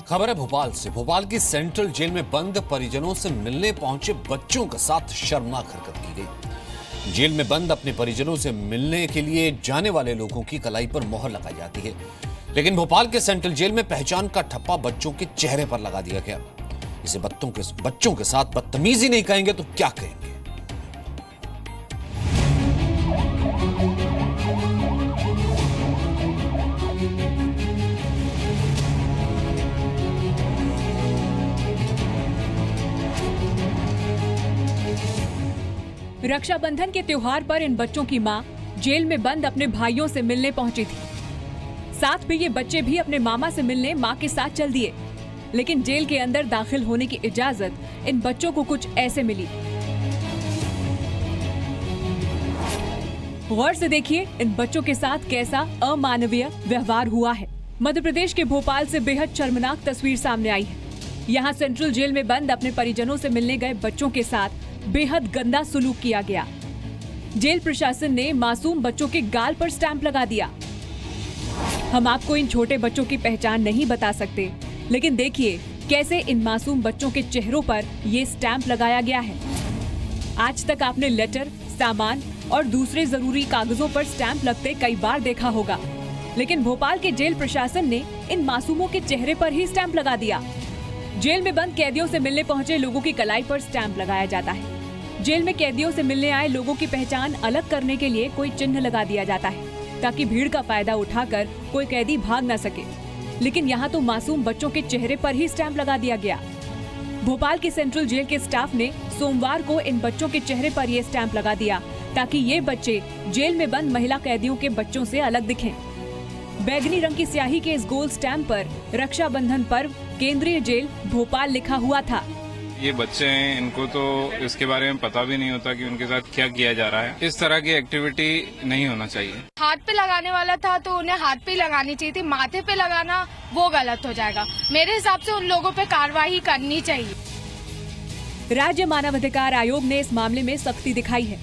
खबर है भोपाल से। भोपाल की सेंट्रल जेल में बंद परिजनों से मिलने पहुंचे बच्चों के साथ शर्मनाक हरकत की गई। जेल में बंद अपने परिजनों से मिलने के लिए जाने वाले लोगों की कलाई पर मोहर लगाई जाती है, लेकिन भोपाल के सेंट्रल जेल में पहचान का ठप्पा बच्चों के चेहरे पर लगा दिया गया। इसे बच्चों के साथ बदतमीजी नहीं कहेंगे तो क्या कहेंगे? रक्षाबंधन के त्योहार पर इन बच्चों की मां जेल में बंद अपने भाइयों से मिलने पहुंची थी। साथ में ये बच्चे भी अपने मामा से मिलने मां के साथ चल दिए, लेकिन जेल के अंदर दाखिल होने की इजाजत इन बच्चों को कुछ ऐसे मिली। गौर से देखिए इन बच्चों के साथ कैसा अमानवीय व्यवहार हुआ है। मध्य प्रदेश के भोपाल से बेहद शर्मनाक तस्वीर सामने आई है। यहाँ सेंट्रल जेल में बंद अपने परिजनों से मिलने गए बच्चों के साथ बेहद गंदा सुलूक किया गया। जेल प्रशासन ने मासूम बच्चों के गाल पर स्टैंप लगा दिया। हम आपको इन छोटे बच्चों की पहचान नहीं बता सकते, लेकिन देखिए कैसे इन मासूम बच्चों के चेहरों पर ये स्टैंप लगाया गया है। आज तक आपने लेटर, सामान और दूसरे जरूरी कागजों पर स्टैंप लगते कई बार देखा होगा, लेकिन भोपाल के जेल प्रशासन ने इन मासूमों के चेहरे पर ही स्टैंप लगा दिया। जेल में बंद कैदियों से मिलने पहुंचे लोगों की कलाई पर स्टैंप लगाया जाता है। जेल में कैदियों से मिलने आए लोगों की पहचान अलग करने के लिए कोई चिन्ह लगा दिया जाता है, ताकि भीड़ का फायदा उठाकर कोई कैदी भाग न सके। लेकिन यहाँ तो मासूम बच्चों के चेहरे पर ही स्टैंप लगा दिया गया। भोपाल की सेंट्रल जेल के स्टाफ ने सोमवार को इन बच्चों के चेहरे पर ये स्टैंप लगा दिया, ताकि ये बच्चे जेल में बंद महिला कैदियों के बच्चों से अलग दिखें। बैगनी रंग की स्याही के इस गोल स्टैंप पर रक्षाबंधन पर्व केंद्रीय जेल भोपाल लिखा हुआ था। ये बच्चे हैं, इनको तो इसके बारे में पता भी नहीं होता कि उनके साथ क्या किया जा रहा है। इस तरह की एक्टिविटी नहीं होना चाहिए। हाथ पे लगाने वाला था तो उन्हें हाथ पे लगानी चाहिए थी, माथे पे लगाना वो गलत हो जाएगा। मेरे हिसाब से उन लोगों पे कार्रवाई करनी चाहिए। राज्य मानवाधिकार आयोग ने इस मामले में सख्ती दिखाई है।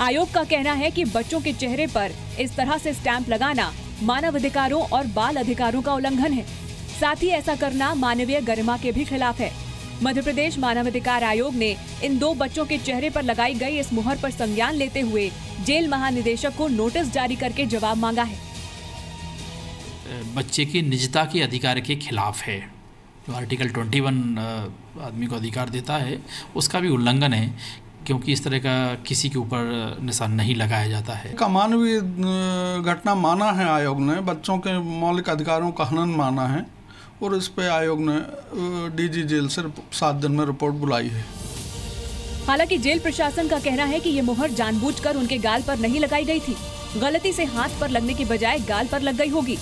आयोग का कहना है कि बच्चों के चेहरे पर इस तरह से स्टैंप लगाना मानवाधिकारों और बाल अधिकारों का उल्लंघन है। साथ ही ऐसा करना मानवीय गरिमा के भी खिलाफ है। मध्य प्रदेश मानवाधिकार आयोग ने इन दो बच्चों के चेहरे पर लगाई गई इस मुहर पर संज्ञान लेते हुए जेल महानिदेशक को नोटिस जारी करके जवाब मांगा है। बच्चे की निजता के अधिकार के खिलाफ है। जो आर्टिकल 21 आदमी को अधिकार देता है उसका भी उल्लंघन है, क्योंकि इस तरह का किसी के ऊपर निशान नहीं लगाया जाता है। अमानवीय घटना माना है आयोग ने, बच्चों के मौलिक अधिकारों का हनन माना है, और इस पे आयोग ने डीजी जेल से 7 दिन में रिपोर्ट बुलाई है। हालांकि जेल प्रशासन का कहना है कि ये मुहर जानबूझकर उनके गाल पर नहीं लगाई गई थी, गलती से हाथ पर लगने की बजाय गाल पर लग गई होगी।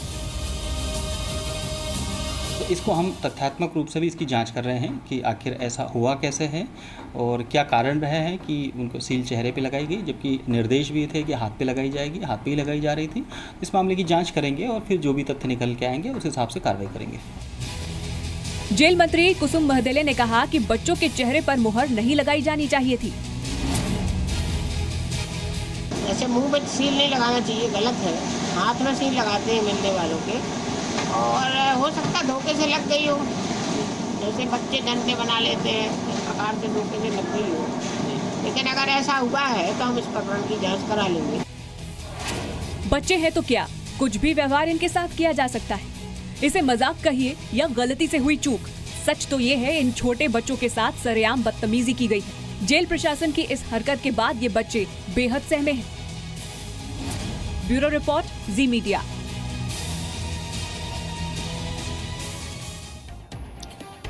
तो इसको हम तथ्यात्मक रूप से भी इसकी जांच कर रहे हैं कि आखिर ऐसा हुआ कैसे है और क्या कारण रहे हैं कि उनको सील चेहरे पे लगाई गई, जबकि निर्देश भी थे कि हाथ पे लगाई जाएगी, हाथ पे ही लगाई जा रही थी। इस मामले की जांच करेंगे और फिर जो भी तथ्य निकल के आएंगे उस हिसाब से कार्रवाई करेंगे। जेल मंत्री कुसुम महदेले ने कहा कि बच्चों के चेहरे पर मुहर नहीं लगाई जानी चाहिए थी। ऐसे मुंह में सील नहीं लगाना चाहिए, गलत है। हाथ में सील लगाते हैं मिलने वालों के, और हो सकता है धोखे से लग गई हो, जैसे बच्चे डंडे बना लेते हैं, इस प्रकार से धोखे से लग गई हो। लेकिन अगर ऐसा हुआ है तो हम इस प्रकरण की जांच करा लेंगे। बच्चे हैं तो क्या कुछ भी व्यवहार इनके साथ किया जा सकता है। इसे मजाक कहिए या गलती से हुई चूक, सच तो ये है इन छोटे बच्चों के साथ सरेआम बदतमीजी की गई है। जेल प्रशासन की इस हरकत के बाद ये बच्चे बेहद सहमे हैं। ब्यूरो रिपोर्ट, जी मीडिया।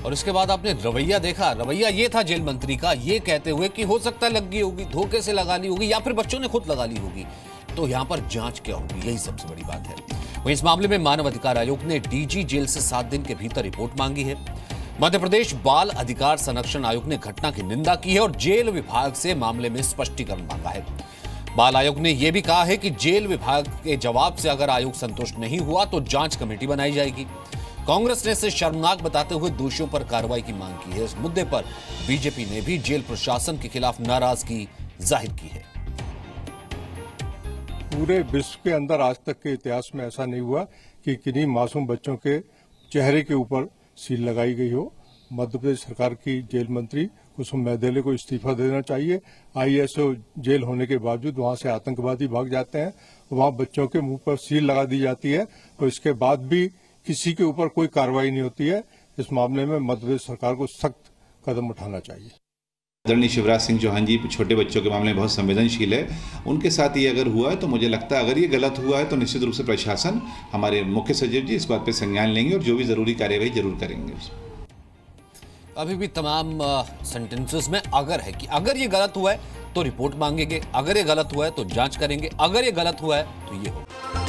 और इसके बाद आपने रवैया देखा। रवैया ये था जेल मंत्री का, ये कहते हुए कि हो सकता है लग गई होगी, धोखे से लगा ली होगी, या फिर बच्चों ने खुद लगा ली होगी। तो यहाँ पर जांच क्या होगी, यही सबसे बड़ी बात है। वहीं इस मामले में मानव अधिकार आयोग ने डीजी जेल से 7 दिन के भीतर रिपोर्ट मांगी है। मध्य प्रदेश बाल अधिकार संरक्षण आयोग ने घटना की निंदा की है और जेल विभाग से मामले में स्पष्टीकरण मांगा है। बाल आयोग ने यह भी कहा है कि जेल विभाग के जवाब से अगर आयोग संतुष्ट नहीं हुआ तो जांच कमेटी बनाई जाएगी। कांग्रेस ने इसे शर्मनाक बताते हुए दोषियों पर कार्रवाई की मांग की है। इस मुद्दे पर बीजेपी ने भी जेल प्रशासन के खिलाफ नाराजगी जाहिर की है। पूरे विश्व के अंदर आज तक के इतिहास में ऐसा नहीं हुआ कि किन्हीं मासूम बच्चों के चेहरे के ऊपर सील लगाई गई हो। मध्य प्रदेश सरकार की जेल मंत्री कुसुम महदेले को इस्तीफा देना चाहिए। ISO जेल होने के बावजूद वहां से आतंकवादी भाग जाते हैं, वहां बच्चों के मुंह पर सील लगा दी जाती है और इसके बाद भी किसी के ऊपर कोई कार्रवाई नहीं होती है। इस मामले में मध्य प्रदेश सरकार को सख्त कदम उठाना चाहिए। आदरणीय शिवराज सिंह चौहान जी छोटे बच्चों के मामले में बहुत संवेदनशील है। उनके साथ ये अगर हुआ है तो मुझे लगता है अगर ये गलत हुआ है तो निश्चित रूप से प्रशासन, हमारे मुख्य सचिव जी इस बात पे संज्ञान लेंगे और जो भी जरूरी कार्यवाही जरूर करेंगे। अभी भी तमाम सेंटेंसेस में अगर है कि अगर ये गलत हुआ है तो रिपोर्ट मांगेंगे, अगर ये गलत हुआ है तो जांच करेंगे, अगर ये गलत हुआ है तो ये होगा।